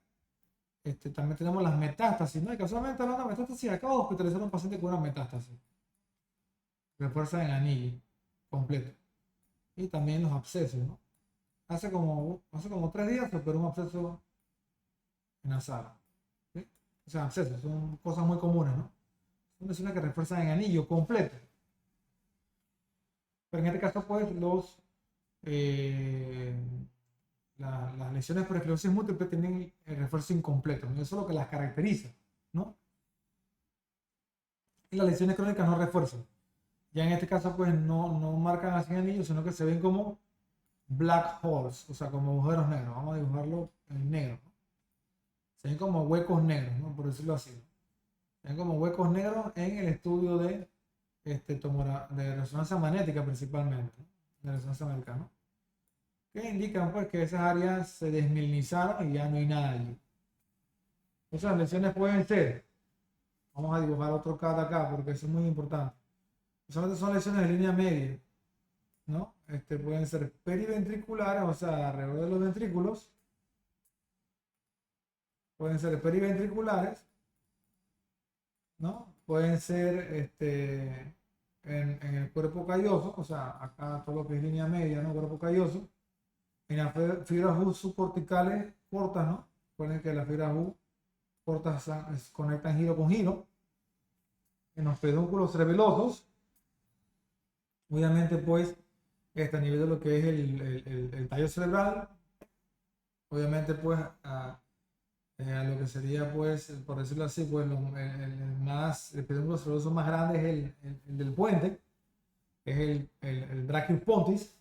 S1: también tenemos las metástasis, ¿no? Y casualmente hablando de metástasis, acabo de hospitalizar a un paciente con una metástasis. Refuerza el anillo completo. Y también los abscesos, ¿no? Hace como 3 días se operó un absceso en la sala. ¿Sí? O sea, abscesos son cosas muy comunes, ¿no? Son lesiones que refuerzan el anillo completo. Pero en este caso, pues, eh, las lesiones por esclerosis múltiple tienen el refuerzo incompleto, ¿no? Eso es lo que las caracteriza, ¿no? Y las lesiones crónicas no refuerzan. Ya en este caso, pues, no marcan así anillos, sino que se ven como black holes, o sea, como agujeros negros. Vamos a dibujarlo en negro, ¿no? Se ven como huecos negros, ¿no? Por decirlo así. Se ven como huecos negros en el estudio de resonancia magnética principalmente, ¿no? De resonancia magnética, ¿no? Que indican pues que esas áreas se desmielinizaron y ya no hay nada allí. Esas lesiones pueden ser, vamos a dibujar otro CAD acá porque eso es muy importante. Solamente son lesiones de línea media, ¿no? Pueden ser periventriculares, o sea, alrededor de los ventrículos. Pueden ser periventriculares, ¿no? Pueden ser en el cuerpo calloso, o sea, acá todo lo que es línea media, ¿no? Cuerpo calloso. En las fibras U subcorticales cortas, ¿no? Recuerden que las fibras U cortas conectan giro con giro. En los pedúnculos cerebelosos, obviamente, pues, a nivel de lo que es el tallo cerebral, obviamente, pues, a lo que sería, pues, por decirlo así, pues, el pedúnculo cerebeloso más grande es el del puente, es el brachius pontis,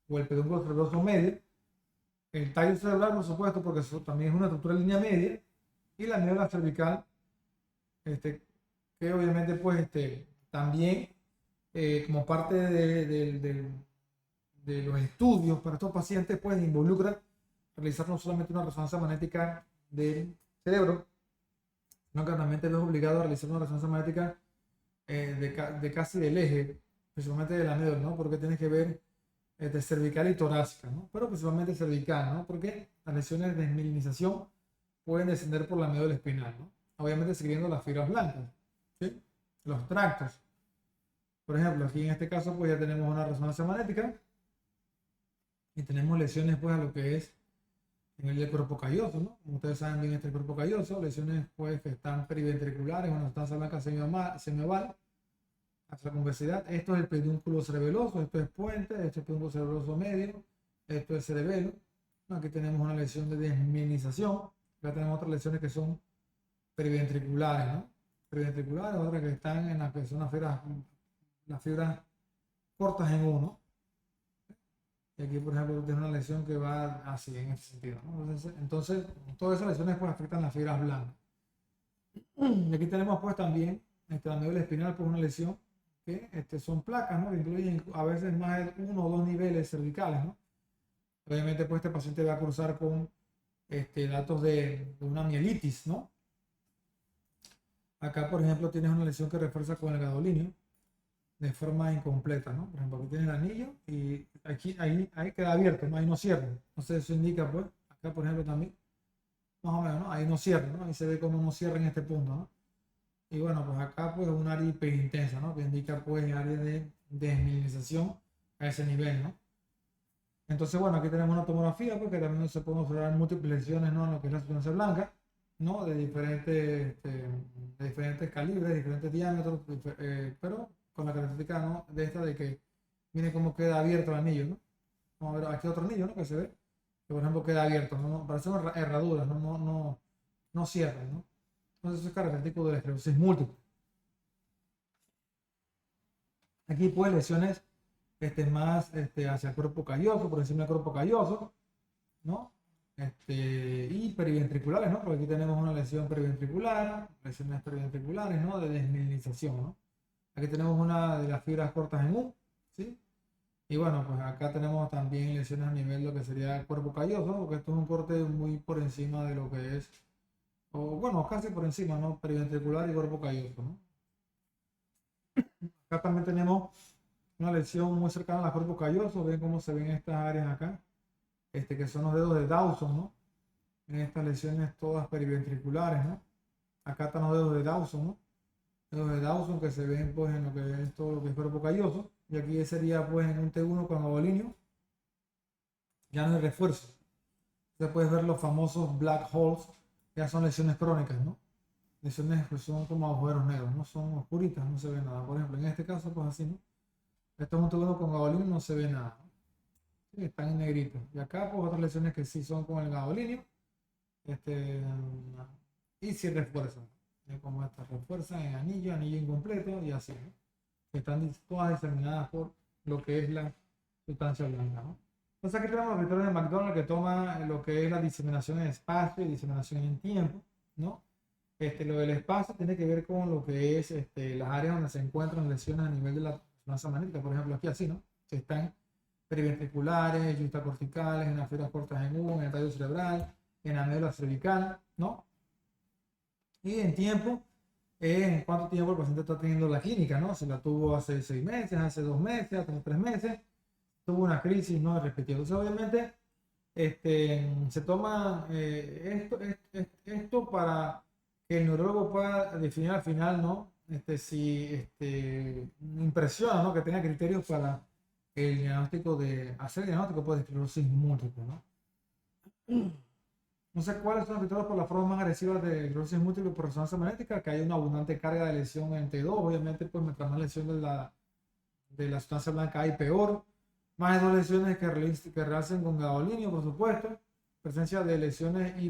S1: o el pedúnculo cerebroso medio. El tallo cerebral, por supuesto, porque eso también es una estructura de línea media, y la médula cervical, que obviamente, pues, también, como parte de los estudios para estos pacientes, pues, involucra realizar no solamente una resonancia magnética del cerebro, sino que también te ves obligado a realizar una resonancia magnética de casi del eje, principalmente de la médula, ¿no? Porque tienes que ver cervical y torácica, ¿no? Pero principalmente cervical, ¿no? Porque las lesiones de desmielinización pueden descender por la médula espinal, ¿no? Obviamente siguiendo las fibras blancas, ¿sí? Los tractos. Por ejemplo, aquí en este caso, pues ya tenemos una resonancia magnética y tenemos lesiones, pues, a lo que es en el del cuerpo calloso, ¿no? Como ustedes saben bien, este cuerpo calloso, lesiones, pues, que están periventriculares, una sustancia blanca semioval, hacia la convexidad. Esto es el pedúnculo cerebeloso, esto es puente, esto es pedúnculo cerebeloso medio, esto es cerebelo. Aquí tenemos una lesión de desmielinización, acá tenemos otras lesiones que son periventriculares, ¿no? Periventriculares, otras que están en las que son las fibras cortas en uno. Y aquí, por ejemplo, tiene una lesión que va así, en este sentido, ¿no? Entonces, todas esas lesiones pues afectan las fibras blancas. Y aquí tenemos pues también la médula espinal, pues una lesión que son placas, ¿no? Que incluyen a veces más de 1 o 2 niveles cervicales, ¿no? Obviamente, pues este paciente va a cruzar con datos de una mielitis, ¿no? Acá, por ejemplo, tienes una lesión que refuerza con el gadolíneo de forma incompleta, ¿no? Por ejemplo, aquí tienes el anillo y aquí, ahí queda abierto, ¿no? Ahí no cierra. Entonces eso indica, pues, acá, por ejemplo, también, más o menos, ¿no? Ahí no cierra, ¿no? Ahí se ve cómo no cierra en este punto, ¿no? Y bueno, pues acá, pues, un área hiperintensa, ¿no? Que indica, pues, área de desmielinización a ese nivel, ¿no? Entonces, bueno, aquí tenemos una tomografía porque también se pueden observar múltiples lesiones, ¿no? En lo que es la sustancia blanca, ¿no? De diferentes calibres, diferentes diámetros, pero con la característica, ¿no? De esta de que viene como queda abierto el anillo, ¿no? Vamos a ver aquí otro anillo, ¿no? Que se ve, que por ejemplo queda abierto, ¿no? Parecen herraduras, ¿no? No cierran, ¿no? Entonces eso es característico de la esclerosis múltiple. Aquí pues lesiones más hacia el cuerpo calloso, por encima del cuerpo calloso, ¿no? Y periventriculares, ¿no? Porque aquí tenemos una lesión periventricular, lesiones periventriculares, ¿no? De desmielinización, ¿no? Aquí tenemos una de las fibras cortas en U, ¿sí? Y bueno, pues acá tenemos también lesiones a nivel de lo que sería el cuerpo calloso, porque esto es un corte muy por encima de lo que es, o bueno, casi por encima, ¿no? Periventricular y cuerpo calloso, ¿no? Acá también tenemos una lesión muy cercana al cuerpo calloso, ven cómo se ven estas áreas acá, que son los dedos de Dawson, ¿no? En estas lesiones todas periventriculares, ¿no? Acá están los dedos de Dawson, ¿no? Dedos de Dawson que se ven pues en lo que es todo lo que es cuerpo calloso, y aquí sería pues en un T1 con abolíneo, ya no hay refuerzo. Entonces puedes ver los famosos black holes, ya son lesiones crónicas, ¿no? Lesiones que son como agujeros negros, no son oscuritas, no se ve nada. Por ejemplo, en este caso pues así, ¿no? Esto es un T1 con abolíneo, no se ve nada, ¿no? Sí, están en negrito. Y acá pues otras lesiones que sí son con el gadolinio, este, y sí refuerzan, como estas refuerzan en anillo, anillo incompleto y así, ¿no? Están todas diseminadas por lo que es la sustancia blanca, ¿no? Entonces aquí tenemos los criterios de McDonald que toma lo que es la diseminación en espacio y diseminación en tiempo, ¿no? Lo del espacio tiene que ver con lo que es las áreas donde se encuentran lesiones a nivel de la resonancia magnética, por ejemplo aquí así, ¿no? Que están periventriculares, justacorticales, en las fibras cortas en U, en el tallo cerebral, en la médula cervical, ¿no? Y en tiempo, en cuánto tiempo el paciente está teniendo la clínica, ¿no? Si la tuvo hace 6 meses, hace 2 meses, hace 3 meses, tuvo una crisis, ¿no? Repetida. Entonces, obviamente, se toma esto para que el neurólogo pueda definir al final, ¿no? Si impresiona, ¿no? Que tenga criterios para el diagnóstico hacer el diagnóstico pues, de esclerosis múltiple, ¿no? No sé cuáles son los criterios por las formas más agresivas de esclerosis múltiple por resonancia magnética, que hay una abundante carga de lesión en T2, obviamente, pues mientras más lesión de la sustancia blanca hay, peor. Más de 2 lesiones que realcen con gadolinio, por supuesto. Presencia de lesiones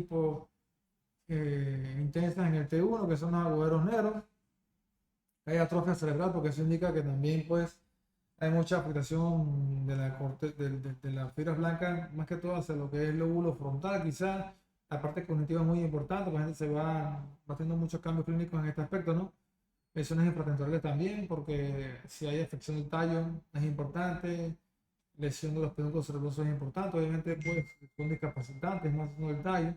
S1: intensas en el T1, que son los agujeros negros. Hay atrofia cerebral, porque eso indica que también, pues, hay mucha afectación de las fibras blancas, más que todo hacia lo que es el lóbulo frontal, quizás. La parte cognitiva es muy importante, porque la gente se va teniendo muchos cambios clínicos en este aspecto, ¿no? Lesiones infratemporales también, porque si hay afección del tallo es importante, lesión de los pedúnculos cerebrosos es importante, obviamente pues son discapacitantes, más no del tallo.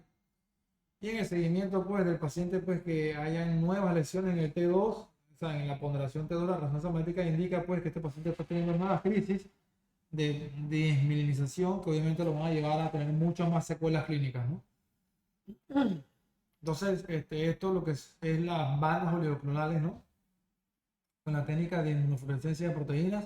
S1: Y en el seguimiento pues del paciente pues que hayan nuevas lesiones en el T2, o sea, en la ponderación T2, la resonancia magnética indica pues que este paciente está teniendo nuevas crisis de desmielinización que obviamente lo van a llevar a tener muchas más secuelas clínicas, ¿no? Entonces, esto lo que es las bandas oligoclonales, ¿no? Con la técnica de inmunofluorescencia de proteínas,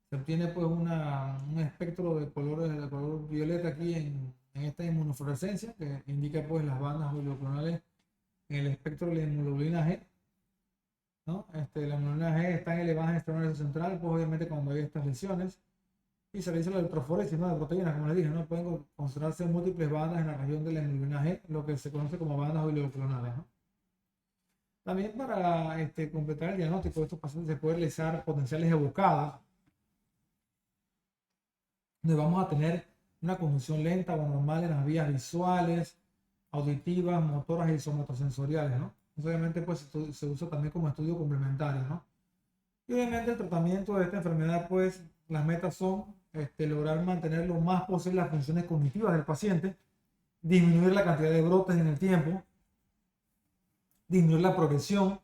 S1: se obtiene pues un espectro de color violeta aquí en esta inmunofluorescencia, que indica pues las bandas oligoclonales en el espectro de la inmunoglobulina G, ¿no? La inmunoglobulina G está elevada en el sistema nervioso central, pues obviamente cuando hay estas lesiones, y se realiza la electroforesis, ¿no? De proteínas, como les dije, ¿no? Pueden concentrarse múltiples bandas en la región de la inmunoglobulina G, lo que se conoce como bandas oligoclonales, ¿no? También para completar el diagnóstico de estos pacientes se puede realizar potenciales evocadas, donde vamos a tener una conducción lenta o normal en las vías visuales, auditivas, motoras y somatosensoriales, ¿no? Obviamente pues se usa también como estudio complementario, ¿no? Y obviamente el tratamiento de esta enfermedad pues las metas son lograr mantener lo más posible las funciones cognitivas del paciente, disminuir la cantidad de brotes en el tiempo, disminuir la progresión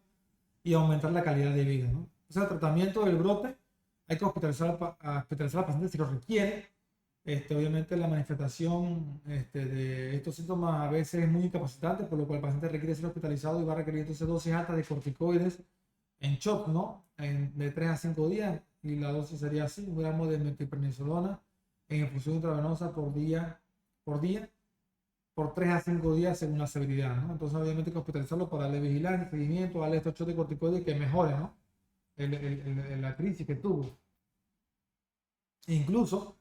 S1: y aumentar la calidad de vida, ¿no? O sea, el tratamiento del brote hay que hospitalizar al paciente si lo requiere. Obviamente la manifestación de estos síntomas a veces es muy incapacitante, por lo cual el paciente requiere ser hospitalizado y va a requerir entonces dosis altas de corticoides en shot, ¿no? De 3 a 5 días, y la dosis sería así: 1 gramo de metilprednisolona en infusión intravenosa por día, por 3 a 5 días según la severidad, ¿no? Entonces, obviamente, hay que hospitalizarlo para darle vigilancia, seguimiento, darle estos shots de corticoides que mejore, ¿no? La crisis que tuvo. Incluso,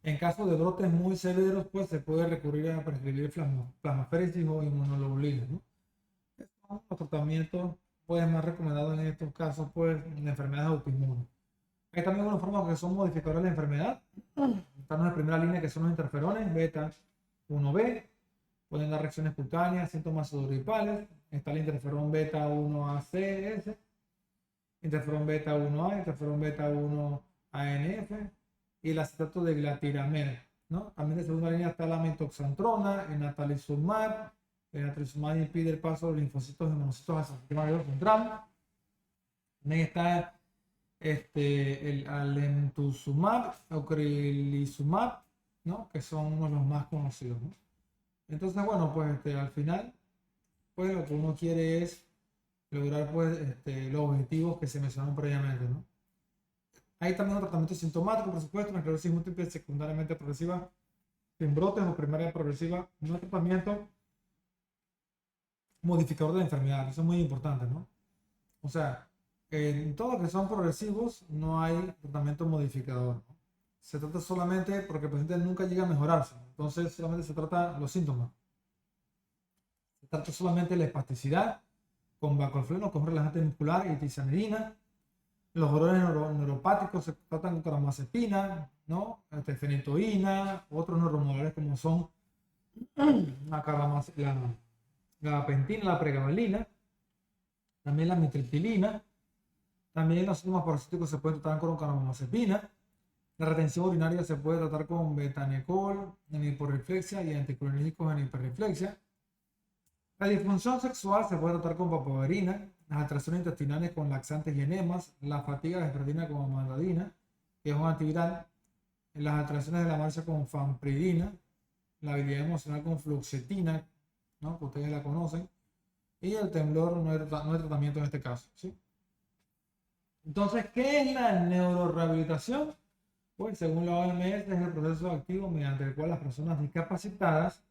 S1: en caso de brotes muy severos, pues se puede recurrir a prescribir plasmaféresis o inmunoglobulinas, ¿no? Estos son los tratamientos pues, más recomendados en estos casos, pues, en enfermedades autoinmunes. Hay también unos fármacos que son modificadores de la enfermedad. Están los de primera línea, que son los interferones beta 1B. Pueden dar reacciones cutáneas, síntomas pseudogripales. Está el interferón beta 1AC, interferón beta 1A, interferón beta 1ANF y el acetato de glatiramina, ¿no? También de segunda línea está la metoxantrona, el natalizumab. El natalizumab impide el paso de linfocitos y monocitos al sistema nervioso central. También está el alemtuzumab, ocrelizumab, ¿no? Que son uno de los más conocidos, ¿no? Entonces, bueno, pues al final, pues lo que uno quiere es lograr, pues, los objetivos que se mencionaron previamente, ¿no? Hay también un tratamiento sintomático, por supuesto, una esclerosis múltiple secundariamente progresiva sin brotes o primaria progresiva, un tratamiento modificador de la enfermedad. Eso es muy importante, ¿no? O sea, en todo lo que son progresivos no hay tratamiento modificador, ¿no? Se trata solamente porque el paciente nunca llega a mejorarse. Entonces solamente se trata los síntomas. Se trata solamente la espasticidad con bacolfeno, con relajante muscular y tisanidina. Los dolores neuropáticos se tratan con carbamazepina, ¿no? Fenitoína, otros neuromoduladores como son la gabapentina, la pregabalina, también la mitriptilina. También los síntomas parasíticos se pueden tratar con carbamazepina. La retención urinaria se puede tratar con betanecol en hiporreflexia y anticolinérgicos en hiperreflexia. La disfunción sexual se puede tratar con papaverina, las alteraciones intestinales con laxantes y enemas, la fatiga vespertina con amantadina, que es un antiviral, las alteraciones de la marcha con fanpridina, la habilidad emocional con fluoxetina, ¿no? Que ustedes la conocen, y el temblor no hay tratamiento en este caso, ¿sí? Entonces, ¿qué es la neurorehabilitación? Pues según la OMS es el proceso activo mediante el cual las personas discapacitadas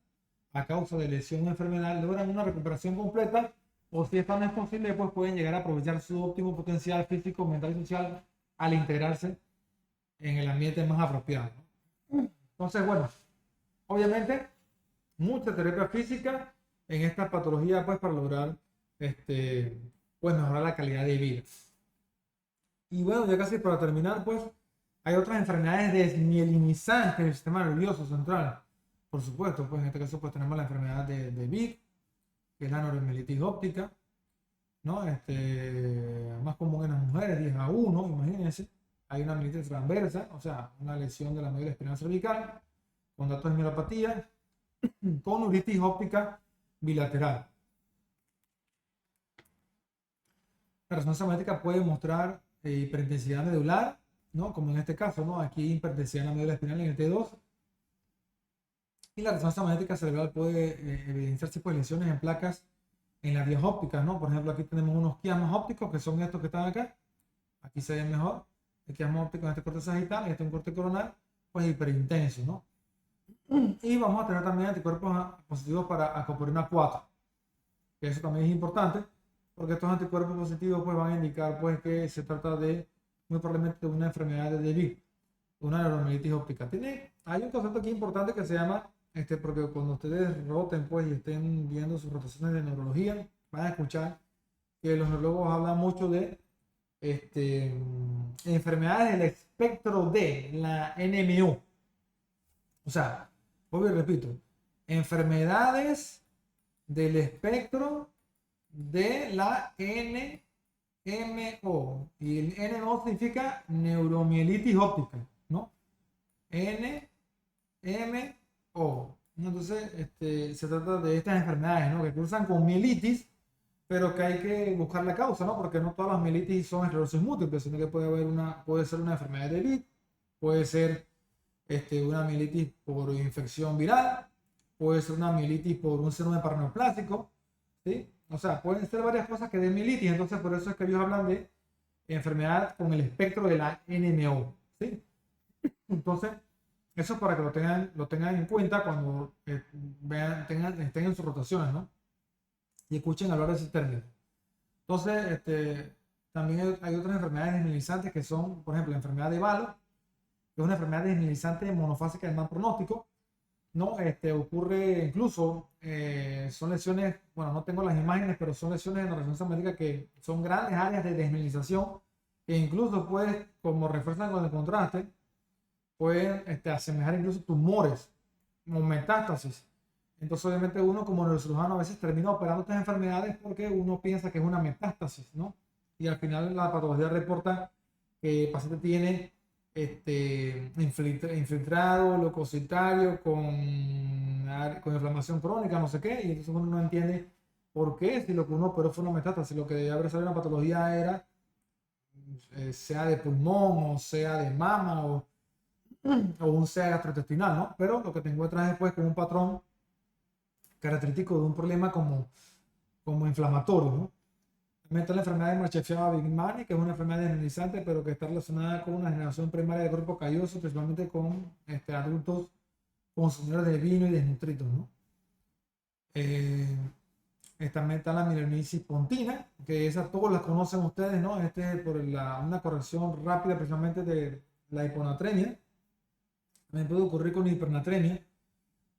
S1: a causa de lesión o enfermedad logran una recuperación completa, o si esto no es posible, pues pueden llegar a aprovechar su óptimo potencial físico, mental y social al integrarse en el ambiente más apropiado, ¿no? Entonces, bueno, obviamente mucha terapia física en esta patología, pues para lograr pues mejorar la calidad de vida. Y bueno, ya casi para terminar, pues hay otras enfermedades desmielinizantes del sistema nervioso central. Por supuesto, pues en este caso pues tenemos la enfermedad de Vick, que es la neuromielitis óptica, ¿no? Más común en las mujeres, 10-1, imagínense. Hay una mielitis transversa, o sea, una lesión de la médula espinal cervical, con datos de mielopatía, con uritis óptica bilateral. La resonancia magnética puede mostrar hiperintensidad medular, ¿no? Como en este caso, ¿no? Aquí hipertensión en la médula espinal en el T2. Y la resonancia magnética cerebral puede evidenciarse pues lesiones en placas en las vías ópticas, ¿no? Por ejemplo, aquí tenemos unos quiasmas ópticos que son estos que están acá. Aquí se ven mejor. El quiasma óptico en este corte sagital, y este es un corte coronal, pues hiperintenso, ¿no? Y vamos a tener también anticuerpos positivos para acoporina 4, que eso también es importante, porque estos anticuerpos positivos pues van a indicar pues que se trata de, muy probablemente, de una enfermedad de Vick, una neuromielitis óptica. Hay un concepto aquí importante que se llama, porque cuando ustedes roten pues y estén viendo sus rotaciones de neurología, van a escuchar que los neurólogos hablan mucho de enfermedades del espectro de la NMO. O sea, vuelvo y repito, enfermedades del espectro de la NMO. Y el NMO significa neuromielitis óptica, ¿no? NMO. Entonces, se trata de estas enfermedades, ¿no? Que cursan con mielitis, pero que hay que buscar la causa, ¿no? Porque no todas las mielitis son esclerosis múltiple, sino que puede ser una enfermedad de Vick, puede ser una mielitis por infección viral, puede ser una mielitis por un síndrome paraneoplásico, ¿sí? O sea, pueden ser varias cosas que den mielitis, entonces por eso es que ellos hablan de enfermedad con el espectro de la NMO, ¿sí? Entonces, eso es para que lo tengan en cuenta cuando estén en sus rotaciones, ¿no? Y escuchen hablar de ese término. Entonces, también hay otras enfermedades desmielizantes que son, por ejemplo, la enfermedad de Valo, que es una enfermedad desmielizante monofásica de mal pronóstico, ¿no? Ocurre incluso, son lesiones, bueno, no tengo las imágenes, pero son lesiones en la resonancia magnética que son grandes áreas de desmielinización que incluso puede, como refuerzan con el contraste, pueden asemejar incluso tumores o metástasis. Entonces, obviamente, uno como neurocirujano a veces termina operando estas enfermedades porque uno piensa que es una metástasis, ¿no? Y al final la patología reporta que el paciente tiene infiltrado, leucocitario, con inflamación crónica, no sé qué, y entonces uno no entiende por qué, si lo que uno operó fue una metástasis, lo que debe haber salido una patología era, sea de pulmón, o sea de mama, o un sea gastrointestinal, ¿no? Pero lo que te encuentras después con un patrón característico de un problema como inflamatorio, ¿no? También está la enfermedad de Marchesano-Bigmani, que es una enfermedad desmielizante, pero que está relacionada con una generación primaria de cuerpo calloso, principalmente con adultos consumidores de vino y desnutridos, ¿no? También está la mielinitis pontina, que esa todos la conocen ustedes, ¿no? Por una corrección rápida precisamente de la hiponatremia. También puede ocurrir con hipernatremia.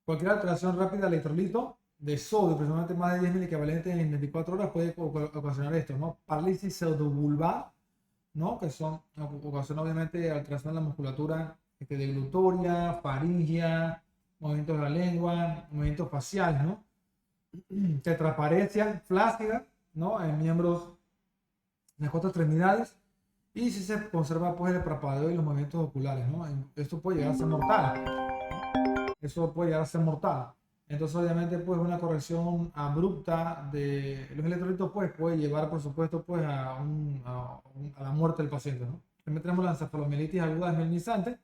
S1: Cualquier alteración rápida del electrolito de sodio, precisamente más de 10.000 equivalentes en 24 horas, puede ocasionar esto, ¿no? Parálisis pseudovulvar, ¿no? Que ocasiona obviamente alteración de la musculatura deglutoria, faringia, movimientos de la lengua, movimientos faciales, ¿no? Tetraparesia flácida, ¿no? En miembros de las cuatro extremidades. Y si se conserva pues el parpadeo y los movimientos oculares, ¿no? Esto puede llegar a ser mortal. Eso puede llegar a ser mortal. Entonces, obviamente, pues una corrección abrupta de los electrolitos pues, puede llevar, por supuesto, pues, a la muerte del paciente, ¿no? También tenemos la encefalomielitis aguda desmielinizante,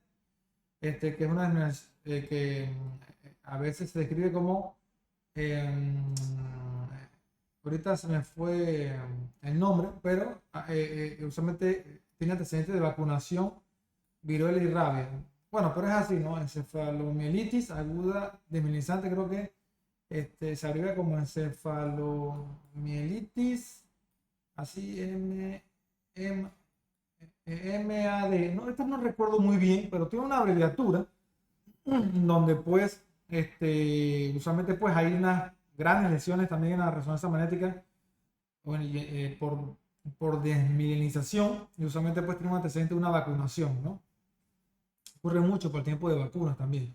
S1: que es una que a veces se describe como, ahorita se me fue el nombre, pero usualmente tiene antecedentes de vacunación, viruela y rabia. Bueno, pero es así, ¿no? Encefalomielitis aguda desmielinizante, creo que se abrevia como encefalomielitis, así MAD. No, esto no recuerdo muy bien, pero tiene una abreviatura donde pues usualmente pues hay unas grandes lesiones también en la resonancia magnética, bueno, por desmielinización, y usualmente pues tiene un antecedente de una vacunación, ¿no? Ocurre mucho por el tiempo de vacunas también,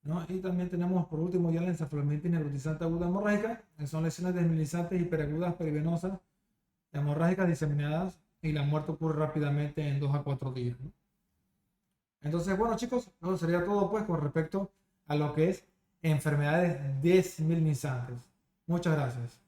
S1: ¿no? Y también tenemos por último ya la encefalomielitis necrotizante aguda hemorrágica, que son lesiones desmielinizantes hiperagudas perivenosas hemorrágicas diseminadas, y la muerte ocurre rápidamente en 2 a 4 días, ¿no? Entonces, bueno chicos, eso sería todo pues con respecto a lo que es enfermedades desmielinizantes. Muchas gracias.